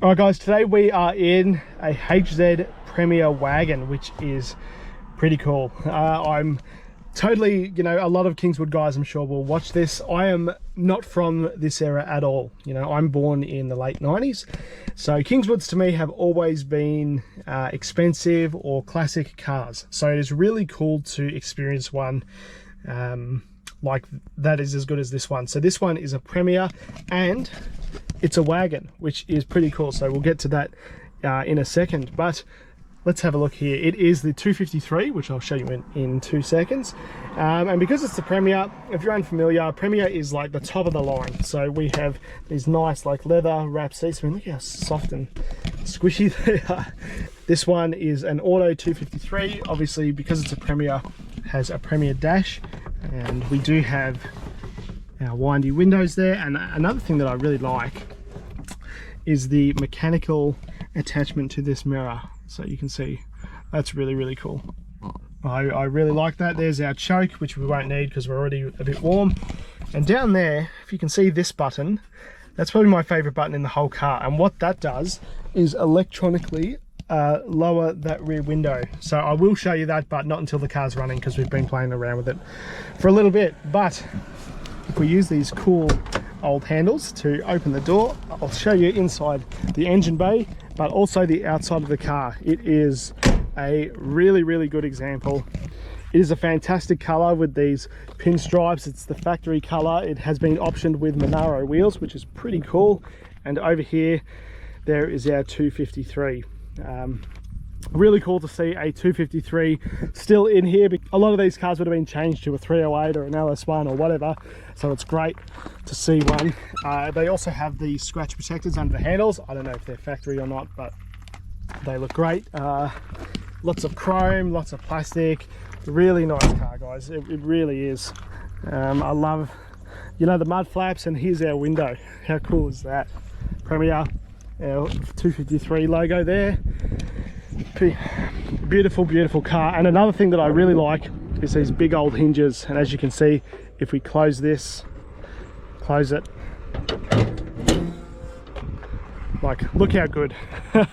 Alright guys, today we are in a HZ Premier wagon, which is pretty cool. I'm totally, a lot of Kingswood guys I'm sure will watch this. I am not from this era at all. I'm born in the late 90s. So Kingswoods to me have always been expensive or classic cars. So it is really cool to experience one like that is as good as this one. So this one is a Premier and it's a wagon, which is pretty cool. So we'll get to that in a second, but let's have a look here. It is the 253, which I'll show you in 2 seconds. And because it's the Premier, if you're unfamiliar, Premier is like the top of the line. So we have these nice like leather wrap seats. I mean, look how soft and squishy they are. This one is an auto 253. Obviously, because it's a Premier, has a Premier dash, and we do have our windy windows there. And another thing that I really like is the mechanical attachment to this mirror. So you can see that's really, really cool. I really like that. There's our choke, which we won't need because we're already a bit warm. And down there, if you can see this button, that's probably my favorite button in the whole car. And what that does is electronically lower that rear window. So I will show you that, but not until the car's running because we've been playing around with it for a little bit. But if we use these cool old handles to open the door, I'll show you inside the engine bay, but also the outside of the car. It is a really, really good example. It is a fantastic color with these pinstripes. It's the factory color. It has been optioned with Monaro wheels, which is pretty cool. And over here, there is our 253. Really cool to see a 253 still in here. A lot of these cars would have been changed to a 308 or an LS1 or whatever, so it's great to see one. They also have the scratch protectors under the handles. I don't know if they're factory or not, but they look great. Lots of chrome, lots of plastic. Really nice car, guys. It really is. I love, the mud flaps, and here's our window. How cool is that? Premier, our 253 logo there. Beautiful, beautiful car. And another thing that I really like is these big old hinges. And as you can see, if we close this, close it, like, look how good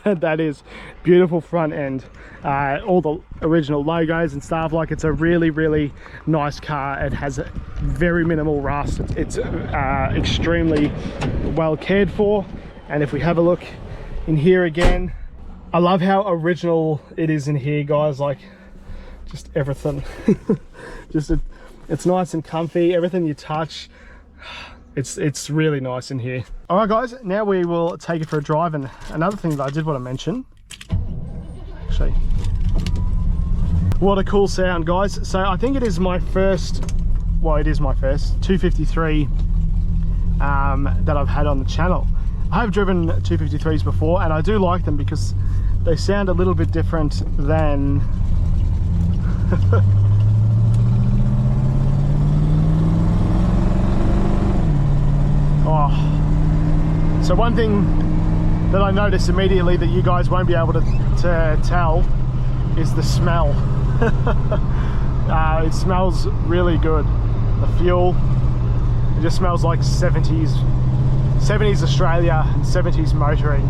that is. Beautiful front end, all the original logos and stuff. Like, it's a really, really nice car. It has very minimal rust. It's extremely well cared for. And if we have a look in here again, I love how original it is in here, guys. Like, just everything. It's nice and comfy. Everything you touch, it's really nice in here. All right, guys, now we will take it for a drive. And another thing that I did want to mention, actually, what a cool sound, guys. So I think it is my first, well, it is my first 253 that I've had on the channel. I have driven 253s before, and I do like them because they sound a little bit different than oh. So one thing that I noticed immediately that you guys won't be able to tell is the smell. It smells really good. The fuel, it just smells like 70s Australia and 70s motoring.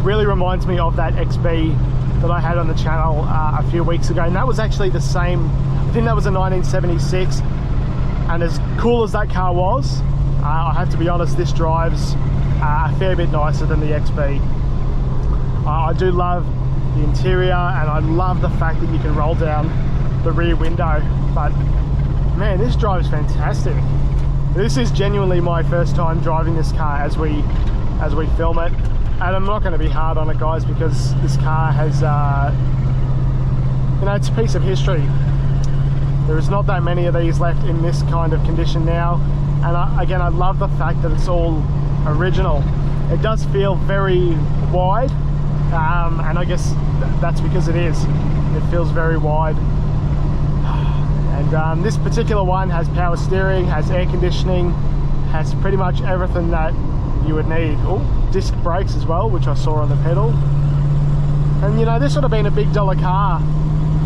Really reminds me of that XB that I had on the channel a few weeks ago, and that was actually the same. I think that was a 1976, and as cool as that car was, I have to be honest, this drives a fair bit nicer than the XB. I do love the interior, and I love the fact that you can roll down the rear window, but man, this drives fantastic. This is genuinely my first time driving this car as we film it, and I'm not going to be hard on it, guys, because this car has, it's a piece of history. There is not that many of these left in this kind of condition now, and again, I love the fact that it's all original. It does feel very wide, and I guess that's because it is. It feels very wide. And this particular one has power steering, has air conditioning, has pretty much everything that you would need. Oh, disc brakes as well, which I saw on the pedal. And this would have been a big dollar car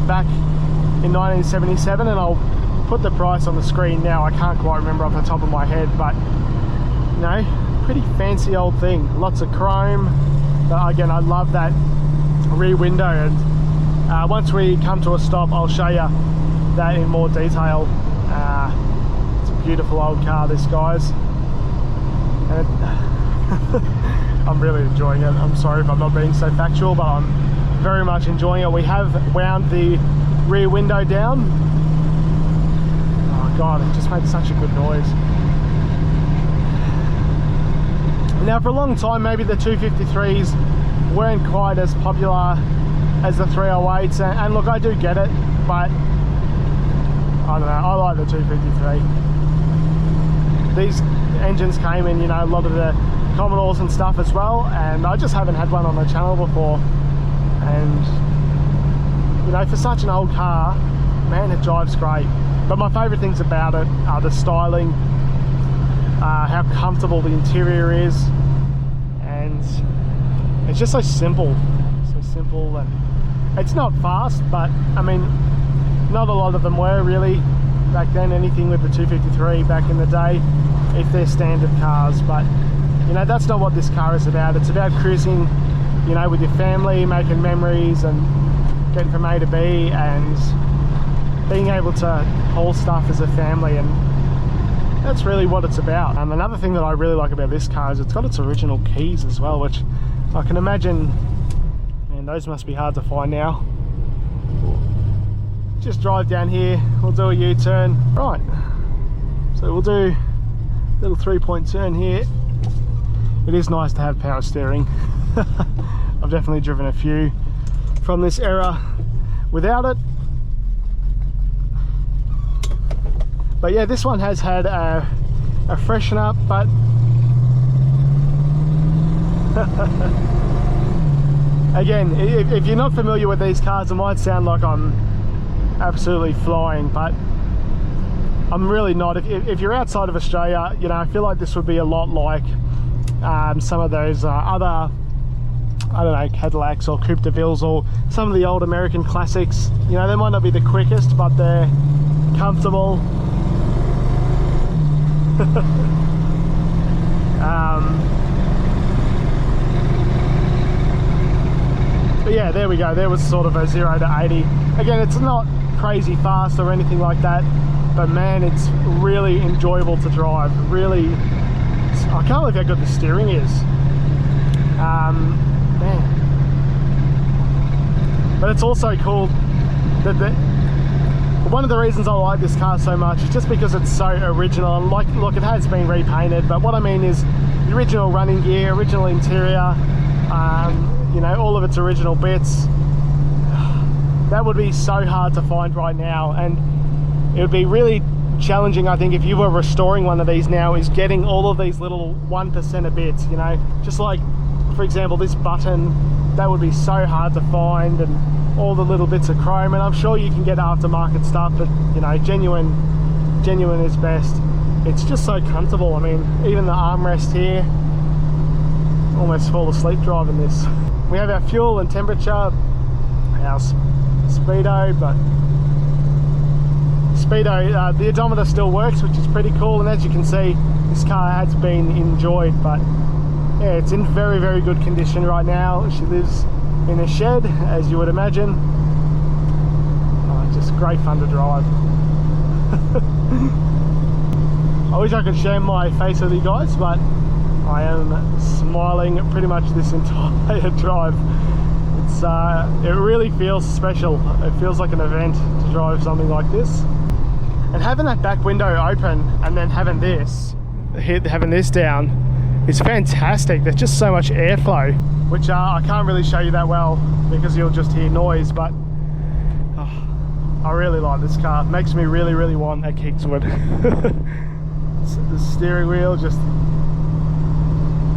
back in 1977, and I'll put the price on the screen now. I can't quite remember off the top of my head, but pretty fancy old thing. Lots of chrome, But again, I love that rear window, and once we come to a stop, I'll show you that in more detail. It's a beautiful old car, this, guys, and I'm really enjoying it. I'm sorry if I'm not being so factual, but I'm very much enjoying it. We have wound the rear window down. Oh god, it just made such a good noise. Now, for a long time, maybe the 253s weren't quite as popular as the 308s, and look, I do get it, but I don't know, I like the 253. These engines came in, you know, a lot of the Commodores and stuff as well, and I just haven't had one on the channel before. And you know, for such an old car, man, it drives great. But my favourite things about it are the styling, how comfortable the interior is, and it's just so simple, and it's not fast, but I mean, not a lot of them were really back then. Anything with the 253 back in the day, if they're standard cars. But you know, that's not what this car is about. It's about cruising, you know, with your family, making memories and getting from A to B, and being able to haul stuff as a family, and that's really what it's about. Another thing that I really like about this car is it's got its original keys as well, which I can imagine, man, those must be hard to find now. Just drive down here, we'll do a U-turn. Right, so we'll do a little 3-point turn here. It is nice to have power steering. I've definitely driven a few from this era without it. But yeah, this one has had a freshen up, but again, if you're not familiar with these cars, it might sound like I'm absolutely flying, but I'm really not. If you're outside of Australia, you know, I feel like this would be a lot like some of those other, I don't know, Cadillacs or Coupe de Villes or some of the old American classics. You know, they might not be the quickest, but they're comfortable. But yeah, there we go. There was sort of a 0 to 80. Again, it's not crazy fast or anything like that, but man, it's really enjoyable to drive. Really, I can't believe how good the steering is. Man, but it's also cool that one of the reasons I like this car so much is just because it's so original. And like, look, it has been repainted, but what I mean is the original running gear, original interior, you know, all of its original bits. That would be so hard to find right now, and it would be really challenging, I think, if you were restoring one of these now, is getting all of these little 1% of bits, you know, just like, for example, this button, that would be so hard to find, and all the little bits of chrome. And I'm sure you can get aftermarket stuff, but you know, genuine is best. It's just so comfortable. I mean, even the armrest here, almost fall asleep driving this. We have our fuel and temperature, our speedo, but speedo, the odometer still works, which is pretty cool. And as you can see, this car has been enjoyed, but yeah, it's in very, very good condition right now. She lives in a shed, as you would imagine. Oh, just great fun to drive. I wish I could share my face with you guys, but I am smiling pretty much this entire drive. It's it really feels special. It feels like an event to drive something like this. And having that back window open and then having this down is fantastic. There's just so much airflow, which I can't really show you that well because you'll just hear noise, but I really like this car. It makes me really, really want a Kingswood. The steering wheel just,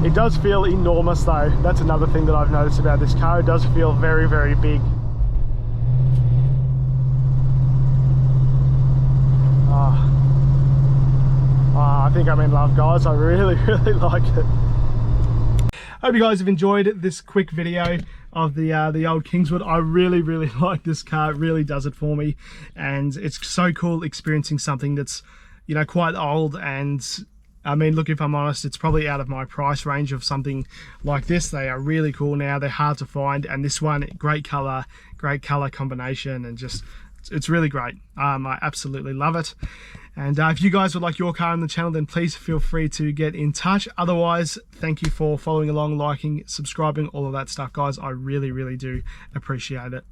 it does feel enormous though. That's another thing that I've noticed about this car. It does feel very, very big. I think I'm in love, guys. I really, really like it. Hope you guys have enjoyed this quick video of the old Kingswood. I really, really like this car. It really does it for me, and it's so cool experiencing something that's, you know, quite old and I mean, look, if I'm honest, it's probably out of my price range of something like this. They are really cool now. They're hard to find, and this one, great color combination, and just it's really great. I absolutely love it. And if you guys would like your car on the channel, then please feel free to get in touch. Otherwise, thank you for following along, liking, subscribing, all of that stuff, guys. I really, really do appreciate it.